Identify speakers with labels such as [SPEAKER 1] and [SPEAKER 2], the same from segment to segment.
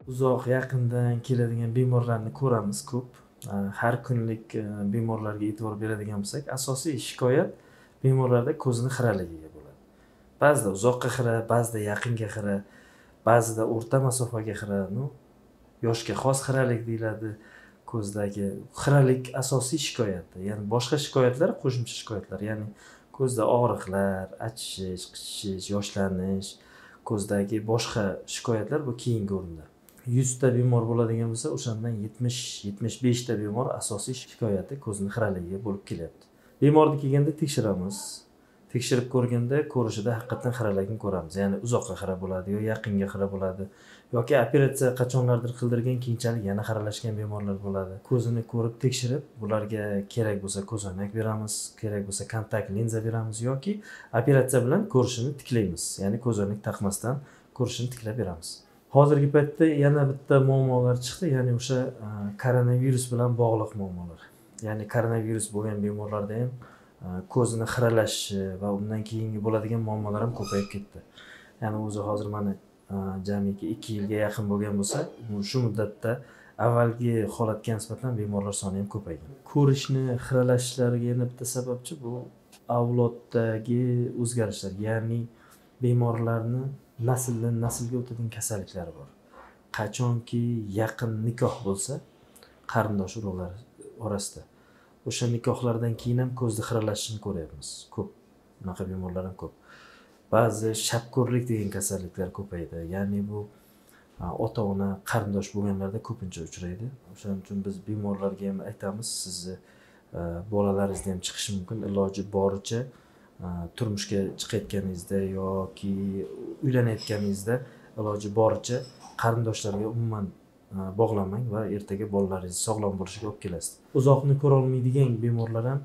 [SPEAKER 1] Uzoq yaqindan keladigan bemorlarni ko'ramiz ko'p. Har kunlik bemorlarga e'tibor beradigan bo'lsak, asosiy shikoyat bemorlarda ko'zning xiraligiga bo'ladi. Ba'zida uzoqqa xira, ba'zida yaqinga xira, ba'zida o'rta masofaga xira. Yoshga xos xiralik deyiladi. Ko'zdagi xiralik asosiy shikoyat. Ya'ni boshqa shikoyatlar qo'shimcha shikoyatlar. Ya'ni ko'zda og'riqlar, achishish, qichishish, yoshlanish, ko'zdagi boshqa shikoyatlar bu keyingi o'rinda. 100 ta bemor bo'ladigan bo'lsa, o'shandan 70-75 ta bemor asosiy shikoyati ko'zning xiraligiga bo'lib kelyapti. Bemorni kelganda tekshiramiz. Tekshirib ko'rganda ko'rishida haqiqatan xiralikni ko'ramiz. Ya'ni uzoqqa xira bo'ladi, yo yaqinga xira bo'ladi, yoki operatsiya qachonlardir qildirgan keyinchalik yana xiralashgan bemorlar bo'ladi. Ko'zini ko'rib tekshirib, bularga kerak bo'lsa ko'zoynak beramiz, kerak bo'lsa kontakt linza beramiz yoki operatsiya bilan ko'rishini tiklaymiz. Ya'ni ko'zoynak taqmasdan ko'rishini tiklab beramiz. Hozirgi paytda yana bitta muammolar chiqdi, ya'ni o'sha koronavirus bilan bog'liq muammolar. Ya'ni koronavirus bo'lgan bemorlarda ham ko'zini xiralashi va undan keyingi bo'ladigan muammolar ham ko'payib ketdi. Ya'ni o'zi hozir mana jamiki 2 yilga yaqin bo'lgan bo'lsa, shu muddatda avvalgi holatga nisbatan bemorlar soni ham ko'paygan. Ko'rishni xiralashlariga yana bitta sababchi bu avloddagi o'zgarishlar, ya'ni bemorlarni nasldan naslga o'tadigan kasalliklari bor. Qachonki yaqin nikoh bo'lsa, qarindosh urug'lar orasida o'sha nikohlardan keyin ham ko'zni xiralashini ko'ryapmiz. Ko'p bunaqa bemorlar ham ko'p. Ba'zi shapko'rlik degan kasalliklar ko'paydi. Ya'ni bu ota-ona, qarindosh bo'lganlarda ko'pincha uchraydi. O'shaning uchun biz bemorlarga ham aytamiz, sizni bolalaringizni ham chiqishi mumkin. Iloji boricha turmushga chiqayotganingizda yoki uylanayotganingizda iloji boricha qarindoshlarga umuman bog'lamang va ertaga bolalaringiz sog'lom bo'lishiga olib kelasiz. Uzoqni ko'ra olmaydigan bemorlar ham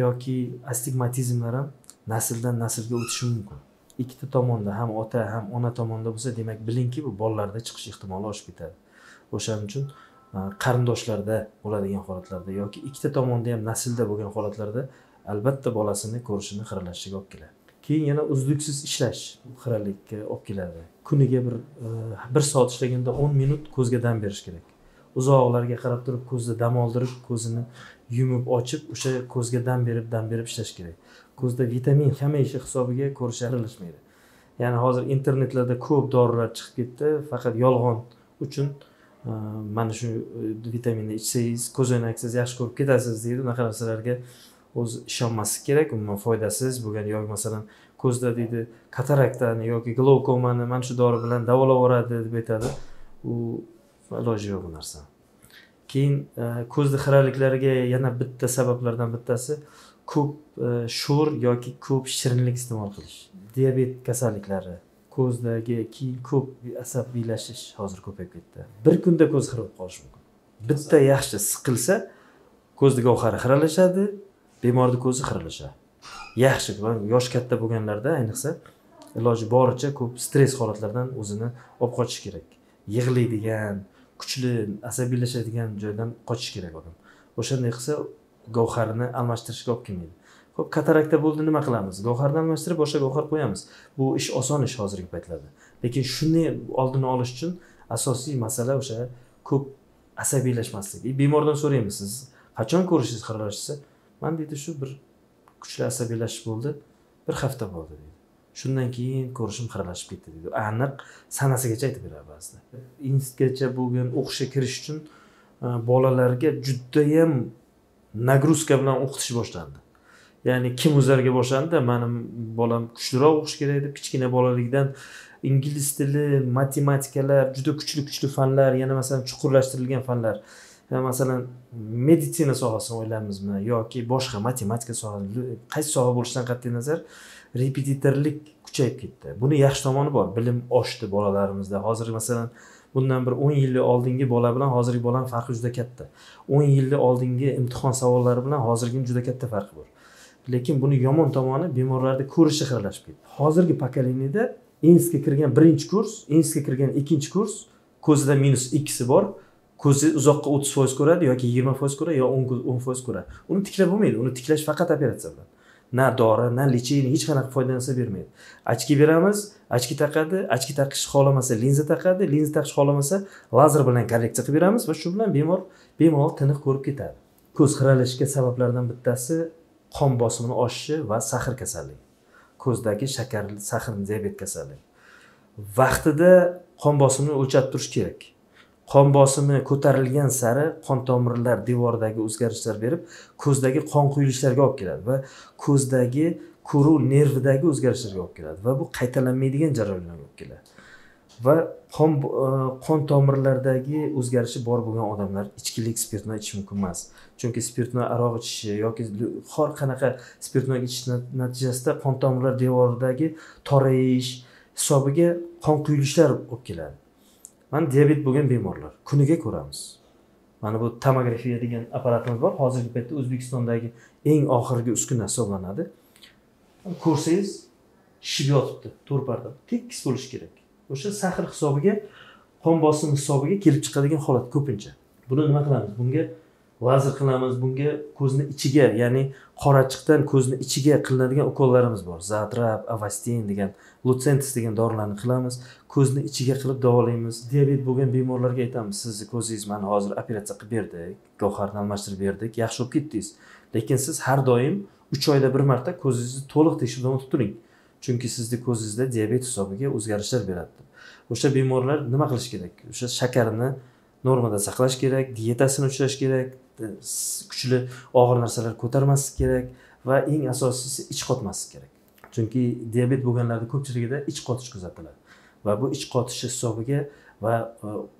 [SPEAKER 1] yoki astigmatizmlar ham nasldan naslga o'tishi mumkin. Ikkita tomonda, ham ota ham ona tomonda bo'lsa, demak bilingki bu bolalarda chiqish ehtimoli oshib ketadi. O'shaning uchun qarindoshlarda bo'ladigan holatlarda yoki ikkita tomonda ham naslda bo'lgan holatlarda albatta bolasini ko'rishini xiralashiga olib keladi. Keyin yana uzluksiz ishlash xiralikka olib keladi. Kuniga bir soat ishlaganda 10 minut ko'zga dam berish kerak. Uzoqlarga qarab turib ko'zni dam oldirib, ko'zini yumib ochib, o'sha ko'zga dam berib ishlash kerak. Ko'zda vitamin kamayishi hisobiga ko'rish xiralashmaydi. Ya'ni hozir internetlarda ko'p dorilar chiqib ketdi, faqat yolg'on uchun mana shu vitaminni ichsangiz, ko'zoynaksiz yaxshi ko'rib ketasiz deydi. Unaqa narsalarga o'zi ishonmaslik kerak, umuman foydasiz bo'lgan yoki masalan ko'zda deydi kataraktani yoki glaukomani mana shu dori bilan davolab yuboradi deb aytadi. U iloji yo'q bu narsa. Keyin ko'zning xiraliklariga yana bitta sabablardan bittasi ko'p sho'r yoki ko'p shirinlik iste'mol qilish. Diabet kasalliklari, ko'zdagi keyin ko'p asabiylashish hozir ko'payib ketdi. Bir kunda ko'z xiralib qolishi mumkin. Bitta yaxshi siqilsa ko'zning gavhari xiralashadi, bemorning ko'zi xiralashadi. Yaxshi, yosh katta bo'lganlarda ayniqsa iloji boricha ko'p stress holatlardan o'zini olib qochish kerak. Yig'laydigan, kuchli asabiylashadigan joydan qochish kerak odam. O'shanday qilsa gavharini almashtirishga olib kelmaydi. Xo'p, katarakta bo'ldi, nima qilamiz? Gavharni almashtirib boshqa gavhar qo'yamiz. Bu ish oson ish hozirgi paytlarda. Lekin shuni oldini olish uchun asosiy masala o'sha ko'p asabiylashmaslik. Bemordan so'raymiz, siz qachon ko'rishingiz xiralashsa, men deydi shu bir kuchli asabiylashish bo'ldi, bir hafta bo'ldi deydi. Shundan keyin ko'rishim xiralashib ketdi deydi. Aniq sanasigacha aytib beradi ba'zida. Institutgacha bo'lgan o'qishga kirish uchun bolalarga juda ham nagruzka bilan o'qitish boshlandi. Ya'ni kim o'zlariga boshlandi, mening bolam kuchliroq o'qish kerak deb kichkina bolalikdan ingliz tili, matematikalar, juda kuchli fanlar, yana masalan chuqurlashtirilgan fanlar, masalan meditsina sohasini o'ylamizmi yoki boshqa matematika sohasi, qaysi soha bo'lishidan qat'iy nazar repetitorlik kuchayib ketdi. Buni yaxshi tomoni bor, bilim oshdi bolalarimizda. Hozir masalan bundan bir 10 yil oldingi bola bilan hozirgi bolaning farqi juda katta. 10 yil oldingi imtihon savollari bilan hozirgi juda katta farqi bor. Lekin buni yomon tomoni bemorlarda ko'rishi xiralashib ketdi. Hozirgi pokoleniyada institutga kirgan birinchi kurs, institutga kirgan ikkinchi kurs ko'zida -2 bor. Ko'zi uzoqqa 30% ko'radi yoki 20% ko'radi yo 10% ko'radi. Uni tiklab bo'lmaydi. Uni tiklash faqat operatsiya bilan. na dori, na lecheniya hech qanaqa foyda narsa bermaydi. Ochki beramiz, ochki taqadi, ochki taqish xohlamasa linza taqadi, linza taqish xohlamasa lazer bilan korreksiya qilib beramiz va shu bilan bemor bemalol tiniq ko'rib ketadi. Ko'z xiralashiga sabablardan bittasi qon bosimini oshishi va sahr kasalligi. Ko'zdagi shakarli sahrli diabet kasalligi. Vaqtida qon bosimini o'lchab turish kerak. Qon bosimi ko'tarilgan sari qon tomirlar devoridagi o'zgarishlar berib, ko'zdagi qon quyilishlarga olib keladi va ko'zdagi ko'ruv nervidagi o'zgarishlarga olib keladi va bu qaytalanmaydigan jarayonlarga olib keladi. Va qon tomirlaridagi o'zgarishi bor bo'lgan odamlar ichkilik spirtnoy ichish mumkin emas. Chunki spirtnoy aroq ichishi yoki har qanaqa spirtnoy ichish natijasida qon tomirlar devoridagi torayish hisobiga qon quyilishlar olib keladi. Mana diabet bo'lgan bemorlar kuniga ko'ramiz. Mana bu tomografiya degan apparatimiz bor. Hozirgi paytda O'zbekistondagi eng oxirgi uskuna hisoblanadi. Ko'rsangiz shishib yotibdi to'rparda. Tekis bo'lishi kerak. O'sha sahr hisobiga, qon bosimi hisobiga kelib chiqadigan holat ko'pincha. Buni nima qilamiz? Bunga lazer qilamiz, bunga ko'zni ichiga, ya'ni qorachiqdan ko'zni ichiga qilinadigan ukollarimiz bor. Zatrab, Avastin degan, Lucentis degan dorilarni qilamiz, ko'zni ichiga qilib davolaymiz. Diabet bo'lgan bemorlarga aytamiz, sizni ko'zingiz mana hozir operatsiya qilib berdik, gavharni almashtirib berdik, yaxshi bo'lib ketdingiz. Lekin siz har doim 3 oyda bir marta ko'zingizni to'liq tekshiruvdan o'tib turing. Chunki sizni ko'zingizda diabet hisobiga o'zgarishlar beradi. O'sha bemorlar nima qilish kerak? O'sha shakarini normada saqlash kerak, dietasini ushlash kerak, kuchli og'ir narsalar ko'tarmaslik kerak va eng asosiysi ich qotmaslik kerak. Chunki diabet bo'lganlarda ko'pchiligida ich qotish kuzatiladi va bu ich qotish hisobiga va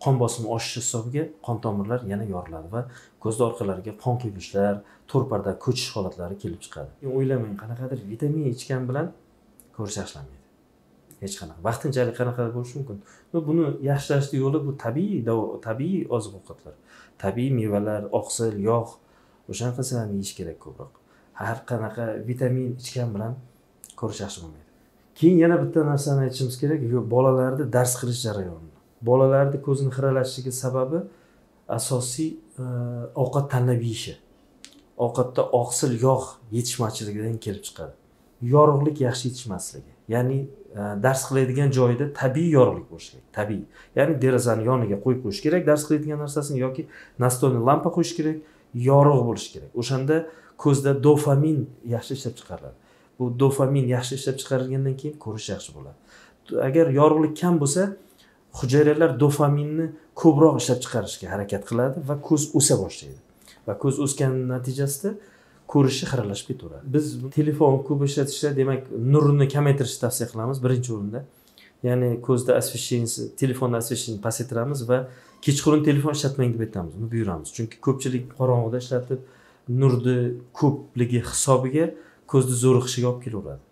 [SPEAKER 1] qon bosimi oshishi hisobiga qon tomirlar yana yoriladi va ko'z orqalariga qon quyilishlar, to'rparda ko'chish holatlari kelib chiqadi. O'ylamang, qanaqadir vitamin ichgan bilan ko'rish yaxshilanmaydi. Hech qanaqa. Vaqtinchalik qanaqadir bo'lishi mumkin. Buni yaxshilashning yo'li bu tabiiy oziq-ovqatlar. Tabiiy mevalar, oqsil, yog', o'shan narsalarni yeyish kerak ko'proq. Har qanaqa vitamin ichgan bilan ko'rish yaxshi bo'lmaydi. Keyin yana bitta narsani aytishimiz kerak, bolalarda dars qilish jarayoni. Bolalarda ko'zini xiralashiga sababi asosiy ovqat tanlab yeyishi. Ovqatda oqsil, yog' yetishmovchiligidan kelib chiqadi. Yorug'lik yaxshi yetishmasligi. Ya'ni dars qiladigan joyda tabiiy yorug'lik bo'lishi kerak. Tabiiy. Ya'ni derazani yoniga qo'yib qo'yish kerak dars qiladigan narsasini yoki nastolni lampa qo'yish kerak, yorug' bo'lishi kerak. O'shanda ko'zda dopamin yaxshi ishlab chiqariladi. Bu dopamin yaxshi ishlab chiqarilgandan keyin ko'rish yaxshi bo'ladi. Agar yorug'lik kam bo'lsa, hujayralar dopaminni ko'proq ishlab chiqarishga harakat qiladi va ko'z o'sa boshlaydi. Va ko'z o'sgan natijasida ko'rishi xiralashib ketaveradi. Biz telefon ko'p ishlatishda, demak, nurni kamaytirishni tavsiya qilamiz birinchi o'rinda. Ya'ni ko'zda освещение, telefonda освещение pasaytiramiz va kechqurun telefon ishlatmang deb aytamiz, uni buyuramiz. Chunki ko'pchilik qorong'uda ishlatib, nurni ko'pligi hisobiga ko'zni zo'riqishiga olib kelaveradi.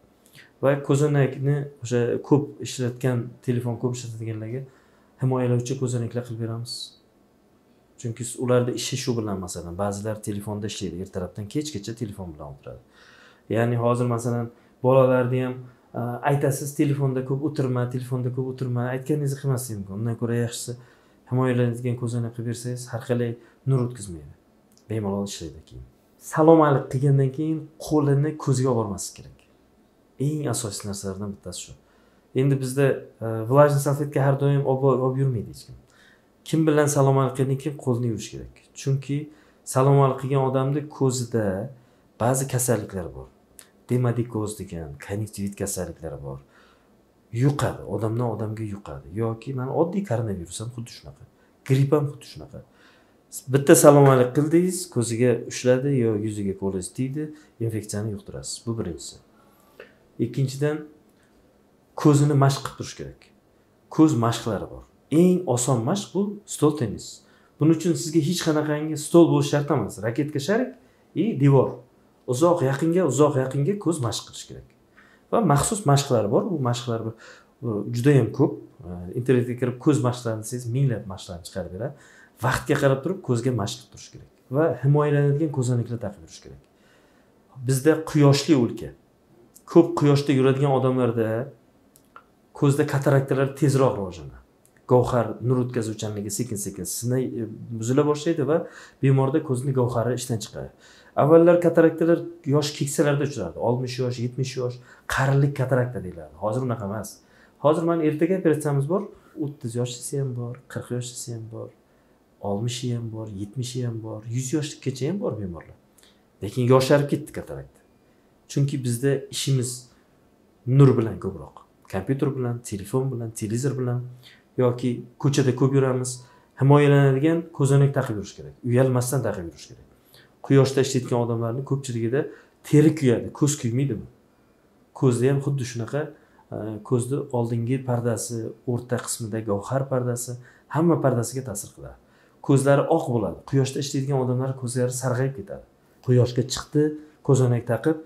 [SPEAKER 1] Va ko'zoynakni o'sha ko'p ishlatgan, telefon ko'p ishlatadiganlarga himoyalovchi ko'zoynaklar qilib beramiz. Chunki ularda ishi shu bilan, masalan, ba'zilar telefonda ishlaydi, ertalabdan kechgacha telefon bilan o'tiradi. Ya'ni hozir masalan bolalarni ham aytasiz, telefonda ko'p o'tirma, aytganingizni qilmaslik mumkin. Undan ko'ra yaxshisi himoyalanadigan ko'zoynak qilib bersangiz, har qalay nur o'tkazmaydi. Bemalol ishlaydi keyin. Salom-alik qilgandan keyin qo'lini ko'ziga olib bormaslik kerak. Eng asosiy narsalardan bittasi shu. Endi bizda vlajniy salfetka har doim olib yurmaydi hech kim. Kim bilan salom-alik qilgandan keyin qo'lni yuvish kerak. Chunki salom-alik qilgan odamda ko'zida ba'zi kasalliklar bor. Demadikoz degan konjektivit kasalliklari bor. Yuqadi, odamdan odamga yuqadi. Yoki mana oddiy koronavirus ham xuddi shunaqa. Gripp ham xuddi shunaqa. Bitta salom-alik qildingiz, ko'ziga ushladi yo yuziga qo'lingiz tegdi, infeksiyani yuqtirasiz. Bu birinchisi. Ikkinchidan, ko'zini mashq qilib turish kerak. Ko'z mashqlari bor. Eng oson mashq bu stol tennis. Buning uchun sizga hech qanaqangi stol bo'lish shart emas. Raketka sharik devor. Uzoq yaqinga ko'z mashq qilish kerak. Va maxsus mashqlar bor. Bu mashqlar juda ham ko'p. Internetga kirib ko'z mashqlarini desangiz, minglab mashqlarni chiqarib beradi. Vaqtga qarab turib ko'zga mashq qilib turish kerak va himoyalanadigan ko'zoynaklar taqib yurish kerak. Bizda quyoshli o'lka. Ko'p quyoshda yuradigan odamlarda ko'zda kataraktalar tezroq rivojlanadi. Gavhar nur o'tkazuvchanligi sekin-sekin buzila boshlaydi va bemorda ko'zning gavhari ishdan chiqadi. Avvallar kataraktalar yosh keksalarda uchrardi. 60 yosh, 70 yosh qarilik katarakta deyiladi. Hozir unaqa emas. Hozir mana ertaga operatsiyamiz bor. 30 yoshlisi ham bor, 40 yoshlisi ham bor, 60 ham bor, 70 ham bor, 100 yoshgacha ham bor bemorlar. Lekin yosharib ketdi katarakta. Chunki bizda ishimiz nur bilan ko'proq. Kompyuter bilan, telefon bilan, televizor bilan yoki ko'chada ko'p yuramiz. Himoyalanadigan ko'zoynak taqib yurish kerak. Uyalmasdan taqib yurish kerak. Quyoshda ishlayotgan odamlarning ko'pchiligida teri kuyadi, ko'z kuymaydimi? Ko'zda ham xuddi shunaqa, ko'zning oldingi pardasi, o'rta qismidagi oxir pardasi hamma pardasiga ta'sir qiladi. Ko'zlari oq bo'ladi. Quyoshda ishlaydigan odamlar ko'zlari sarg'ayib ketadi. Quyoshga chiqdi, ko'zoynak taqib,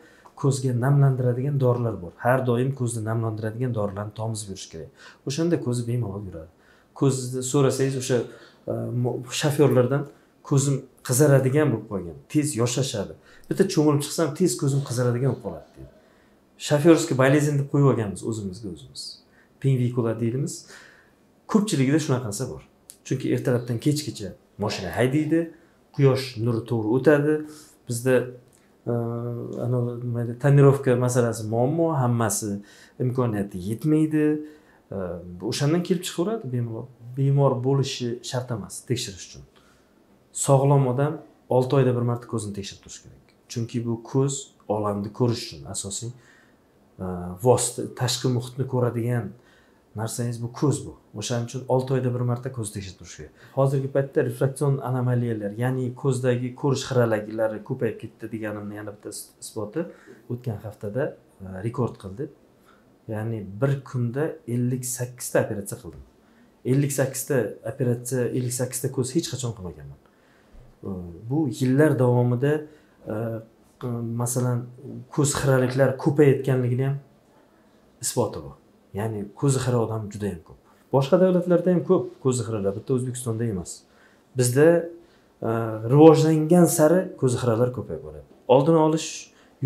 [SPEAKER 1] ko'zga namlantiradigan dorilar bor. Har doim ko'zni namlantiradigan dorilarni tomizib yurish kerak. O'shanda ko'zi bemalol yuradi. Ko'zni so'rasangiz o'sha shofyorlardan ko'zim qizaradigan bo'lib qolgan, tez yoshashadi. Bitta cho'milib chiqsam tez ko'zim qizaradigan bo'lib qoladi deydi. Shofyorskiy bolezen deb qo'yib olganmiz o'zimizga o'zimiz. Pinvikula deymiz. Ko'pchiligida shunaqasi bor. Chunki ertalabdan kechgacha mashina haydaydi, quyosh nuri to'g'ri o'tadi. Bizda tonirovka masalasi muammo, hammasi imkoniyati yetmaydi. O'shandan kelib chiqaveradi bemalol. Bemor bo'lishi shart emas tekshirish uchun. Sog'lom odam 6 oyda bir marta ko'zini tekshirib turish kerak. Chunki bu ko'z olamni ko'rish uchun asosiy vosita, tashqi muhitni ko'radigan narsangiz bu ko'z bu. O'shaning uchun 6 oyda bir marta ko'zni tekshirib turish kerak. Hozirgi paytda refleksion anomaliyalar, ya'ni ko'zdagi ko'rish xiralaklari ko'payib ketdi deganimni yana bitta isboti o'tgan haftada rekord qildi. Ya'ni bir kunda 58 ta operatsiya qildim. 58 ta operatsiya, 58 ta ko'z hech qachon qilmaganman. Bu yillar davomida masalan ko'z xiraliklar ko'payayotganligini ham isboti bor. Ya'ni ko'zi xira odam juda ham ko'p. Boshqa davlatlarda ham ko'p ko'zi xiralar, bitta O'zbekistonda emas. Bizda rivojlangan sari ko'zi xiralar ko'payib boradi. Oldini olish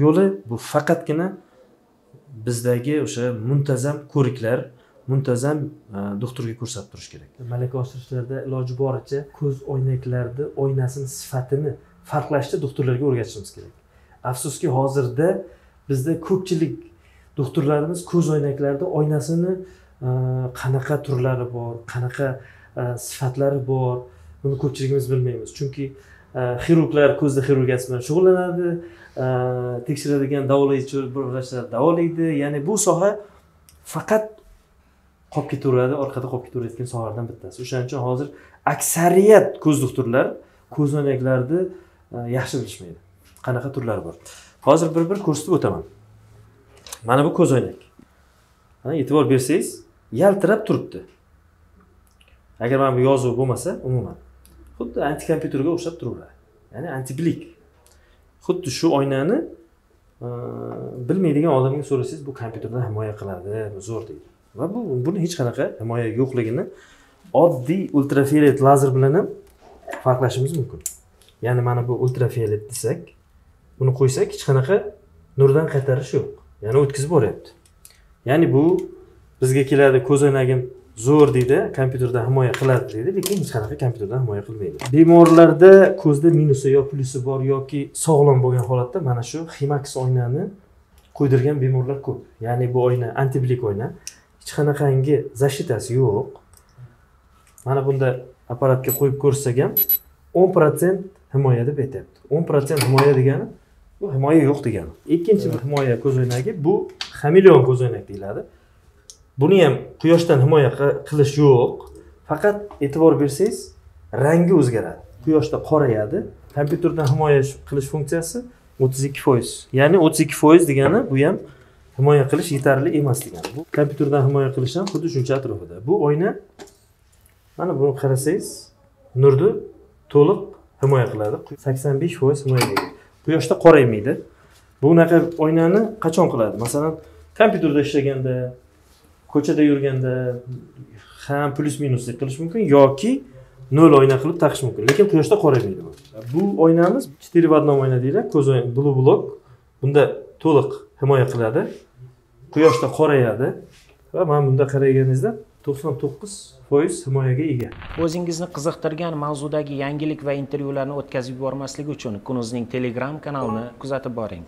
[SPEAKER 1] yo'li bu faqatgina bizdagi o'sha muntazam ko'riklar, muntazam doktorga ko'rsatib turish kerak. Malaka oshirishlarda iloji boricha ko'z o'ynaklarida oynasini sifatini farqlashni doktorlarga o'rgatishimiz kerak. Afsuski hozirda bizda ko'pchilik doktorlarimiz ko'z o'ynaklarida oynasini qanaqa turlari bor, qanaqa sifatlari bor, buni ko'pchiligimiz bilmaymiz. Chunki xirurglar ko'zda xirurgiyasi bilan shug'ullanadi, tekshiradigan davolovchi vrachlar davolaydi. Ya'ni bu soha faqat qolib ketaveradi, orqada qolib ketaveradigan sohalardan bittasi. O'shaning uchun hozir aksariyat ko'z doktorlar ko'z o'ynaklarni yaxshi bilishmaydi. Qanaqa turlari bor. Hozir bir ko'rsatib o'taman. Mana bu ko'z o'ynak. E'tibor bersangiz, yaltirab turibdi. Agar mana bu yozuv bo'lmasa, umuman xuddi antikompyuterga o'xshab turaveradi. Ya'ni antiblik. Xuddi shu oynani bilmaydigan odamga so'rasangiz, bu kompyuterdan himoya qiladi, zo'r deydi. Va buni hech qanaqa himoya yo'qligini oddiy ultrafiolet lazer bilan ham farqlashimiz mumkin. Ya'ni mana bu ultrafiolet desak, buni qo'ysak hech qanaqa nurdan qaytarish yo'q. Ya'ni o'tkazib boryapti. Ya'ni bu bizga keladi, ko'z o'ynagim zo'r deydi, kompyuterdan himoya qiladi deydi, lekin hech qanaqa kompyuterdan himoya qilmaydi. Bemorlarda ko'zda minusi yo plusi bor yoki sog'lom bo'lgan holatda mana shu Himax oynani qo'ydirgan bemorlar ko'p. Ya'ni bu oyna antiblik oyna, hech qanaqangi zashitasi yo'q. Mana bunda apparatga qo'yib ko'rsak ham 10% himoya deb aytayapti. 10% himoya degani bu himoya yo'q degani. Ikkinchi himoya ko'z o'ynagi bu xameleon ko'z o'ynak deyiladi. Buni ham quyoshdan himoya qilish yo'q. Faqat e'tibor bersangiz, rangi o'zgaradi. Quyoshda qorayadi. Kompyuterdan himoya qilish funksiyasi 32%. Ya'ni 32% degani bu ham himoya qilish yetarli emas degani. Bu kompyuterdan himoya qilish ham xuddi shuncha atrofida. Bu oyna mana buni qarasangiz, nurni to'liq himoya qiladi. 85% himoya qiladi. Quyoshda qoraymaydi. Bunaqa oynani qachon qiladi? Masalan, kompyuterda ishlaganda, ko'chada yurganda ham plus minus qilish mumkin yoki 0 oyna qilib taqish mumkin. Lekin quyoshda qoraymaydi. Bu oynamiz 4 в 1 oyna deyiladi, ko'z o'yin blue block. Bunda to'liq himoya qiladi. Quyoshda qorayadi va mana bunda qaraganingizda 99% himoyaga ega.
[SPEAKER 2] O'zingizni qiziqtirgan mavzudagi yangilik va intervyularni o'tkazib yubormaslik uchun Kunuzning Telegram kanalini kuzatib boring.